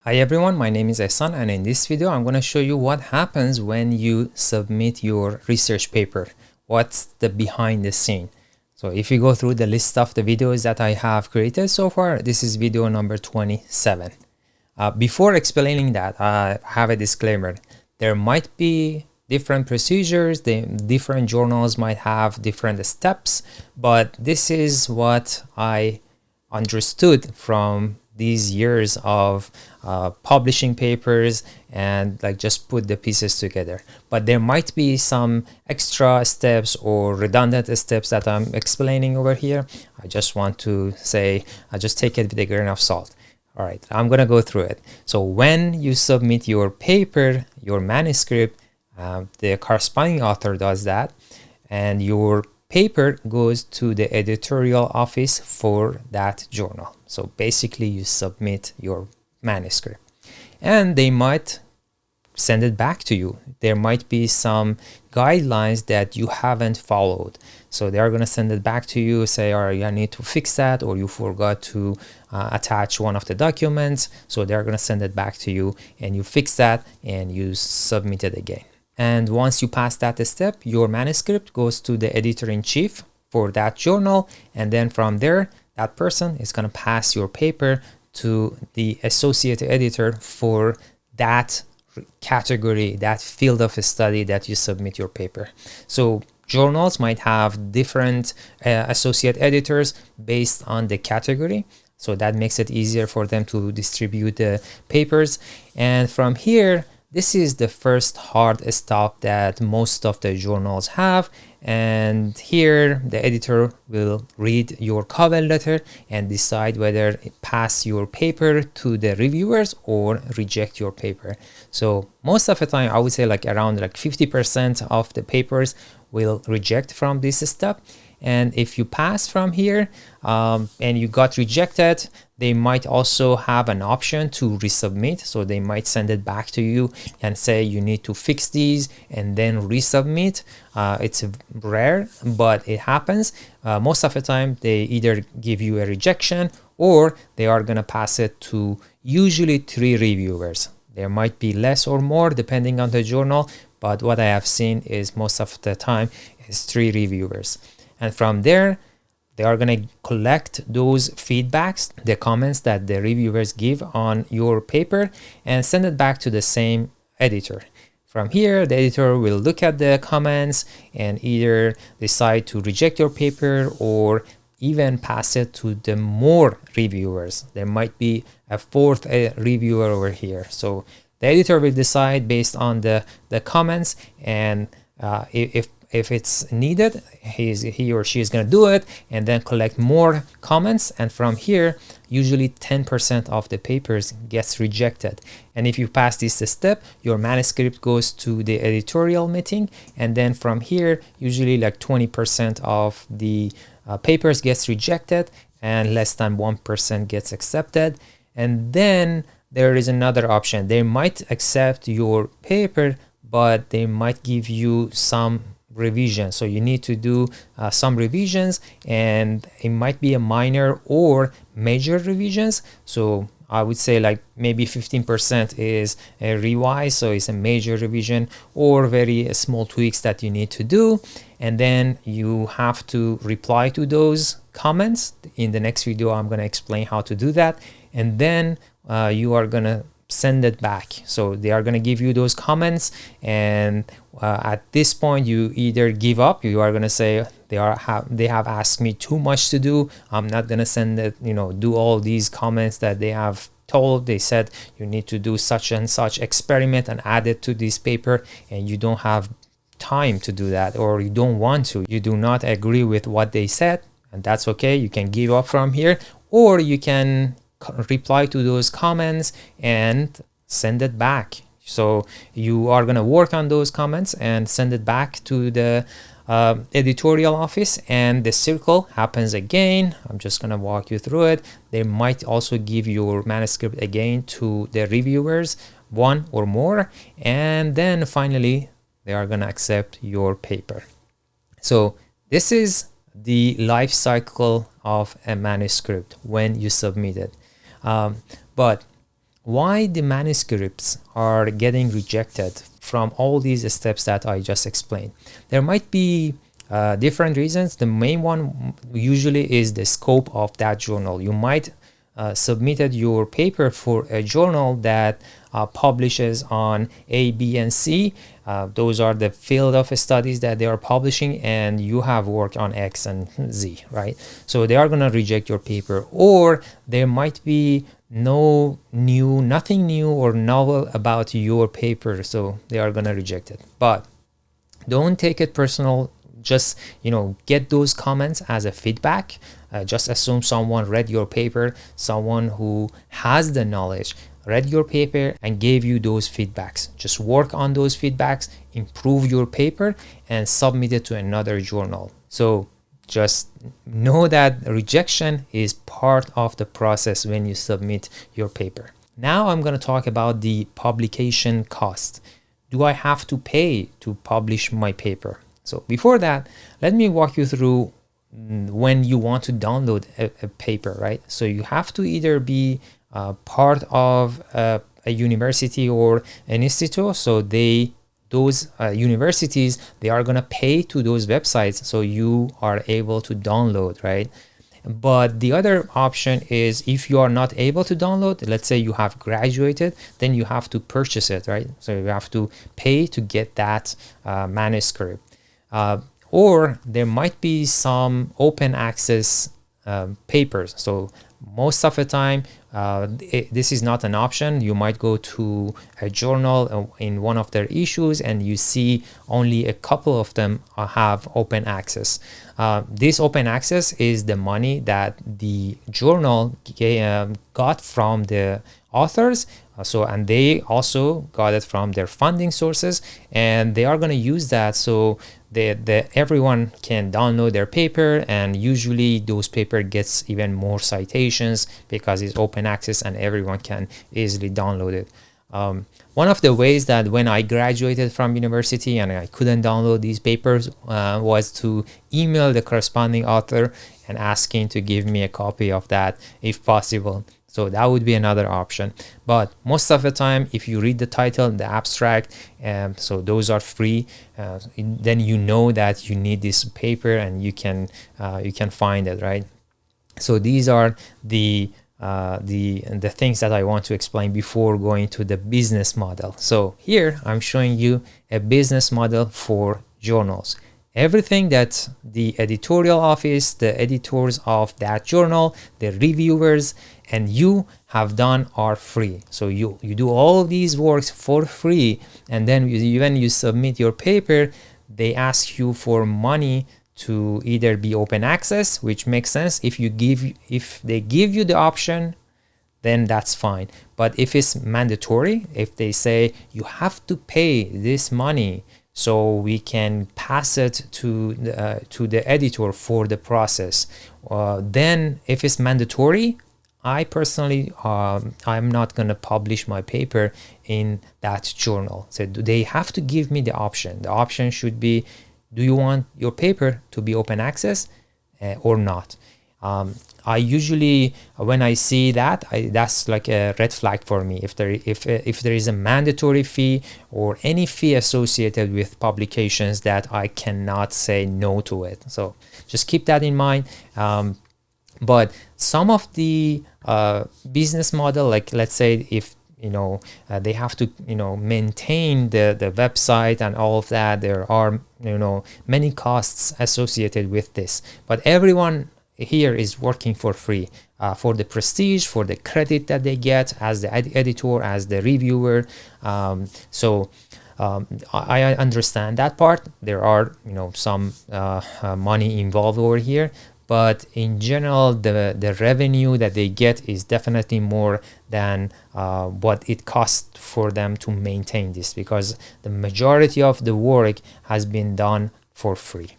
Hi everyone, my name is Ehsan, and in this video I'm going to show you what happens when you submit your research paper. What's the behind the scene. So if you go through the list of the videos that I have created so far, this is video number 27. Before explaining that, I have a disclaimer. There might be different procedures, the different journals might have different steps, but this is what I understood from these years of publishing papers and just put the pieces together. But there might be some extra steps or redundant steps that I'm explaining over here. I just want to say, I just take it with a grain of salt. All right, I'm gonna go through it. So when you submit your paper, your manuscript, the corresponding author does that, and your paper goes to the editorial office for that journal. So basically you submit your manuscript and they might send it back to you. There might be some guidelines that you haven't followed. So they're going to send it back to you, say, all right, I need to fix that, or you forgot to attach one of the documents. So they're going to send it back to you and you fix that and you submit it again. And once you pass that step, your manuscript goes to the editor-in-chief for that journal. And then from there, that person is going to pass your paper to the associate editor for that category, that field of study that you submit your paper. So journals might have different associate editors based on the category. So that makes it easier for them to distribute the papers. And from here, this is the first hard stop that most of the journals have. And here the editor will read your cover letter and decide whether it pass your paper to the reviewers or reject your paper. So most of the time, I would say around 50% of the papers will reject from this step. And if you pass from here and you got rejected, they might also have an option to resubmit. So they might send it back to you and say you need to fix these and then resubmit. It's rare, but it happens. Most of the time, they either give you a rejection or they are going to pass it to usually 3 reviewers. There might be less or more depending on the journal, but what I have seen is most of the time is 3 reviewers. And from there, they are going to collect those feedbacks, the comments that the reviewers give on your paper, and send it back to the same editor. From here, the editor will look at the comments and either decide to reject your paper or even pass it to the more reviewers. There might be a 4th reviewer over here. So the editor will decide based on the comments, and if it's needed, he or she is going to do it and then collect more comments. And from here, usually 10% of the papers gets rejected. And if you pass this step, your manuscript goes to the editorial meeting. And then from here, usually 20% of the papers gets rejected and less than 1% gets accepted. And then there is another option. They might accept your paper, but they might give you some revision. So you need to do some revisions, and it might be a minor or major revisions. So I would say maybe 15% is a revise, so it's a major revision, or very small tweaks that you need to do. And then you have to reply to those comments. In the next video, I'm going to explain how to do that. And then you are going to send it back. So they are going to give you those comments, and at this point you either give up. You are going to say they have asked me too much to do. I'm not going to send it, do all these comments that they have told. They said you need to do such and such experiment and add it to this paper, and you don't have time to do that, or you don't want to. You do not agree with what they said, and that's okay. You can give up from here, or you can reply to those comments and send it back. So you are going to work on those comments and send it back to the editorial office, and the circle happens again. I'm just going to walk you through it. They might also give your manuscript again to the reviewers, 1 or more, and then finally they are going to accept your paper. So this is the life cycle of a manuscript when you submit it. But why the manuscripts are getting rejected from all these steps that I just explained. There might be different reasons. The main one usually is the scope of that journal. You might submitted your paper for a journal that publishes on A, B, and C. Those are the field of studies that they are publishing, and you have worked on X and Z, right? So they are going to reject your paper. Or there might be nothing new or novel about your paper, so they are going to reject it. But don't take it personal. Just get those comments as a feedback. Just assume someone read your paper, someone who has the knowledge read your paper and gave you those feedbacks. Just work on those feedbacks, improve your paper, and submit it to another journal. So just know that rejection is part of the process when you submit your paper. Now I'm going to talk about the publication cost. Do I have to pay to publish my paper? So before that, let me walk you through when you want to download a paper, right? So you have to either be part of a university or an institute. So those universities, they are going to pay to those websites so you are able to download, right? But the other option is if you are not able to download, let's say you have graduated, then you have to purchase it, right? So you have to pay to get that manuscript. Or there might be some open access papers. So most of the time, this is not an option. You might go to a journal in one of their issues and you see only a couple of them have open access. This open access is the money that the journal got from the authors. And they also got it from their funding sources, and they are going to use that so everyone can download their paper, and usually those paper gets even more citations because it's open access and everyone can easily download it. One of the ways that when I graduated from university and I couldn't download these papers was to email the corresponding author and asking to give me a copy of that if possible. So that would be another option. But most of the time, if you read the title, the abstract, so those are free, then you know that you need this paper and you can find it, right? So these are the things that I want to explain before going to the business model. So here I'm showing you a business model for journals. Everything that the editorial office, the editors of that journal, the reviewers, and you have done are free. So you do all these works for free, and then when you submit your paper, they ask you for money to either be open access, which makes sense. If they give you the option, then that's fine. But if it's mandatory, if they say you have to pay this money so we can pass it to the editor for the process, then if it's mandatory, I personally I'm not going to publish my paper in that journal. So they have to give me the option. The option should be, do you want your paper to be open access or not? I usually, when I see that, that's like a red flag for me. If there is a mandatory fee or any fee associated with publications, that I cannot say no to it. So just keep that in mind. But some of the business model, like let's say if they have to maintain the website and all of that, there are many costs associated with this, but everyone here is working for free, for the prestige, for the credit that they get as the editor, as the reviewer. I understand that part. There are some money involved over here, but in general, the revenue that they get is definitely more than what it costs for them to maintain this, because the majority of the work has been done for free.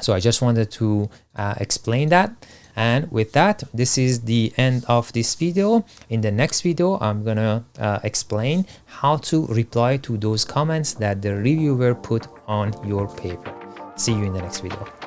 So I just wanted to explain that. And with that, this is the end of this video. In the next video, I'm gonna explain how to reply to those comments that the reviewer put on your paper. See you in the next video.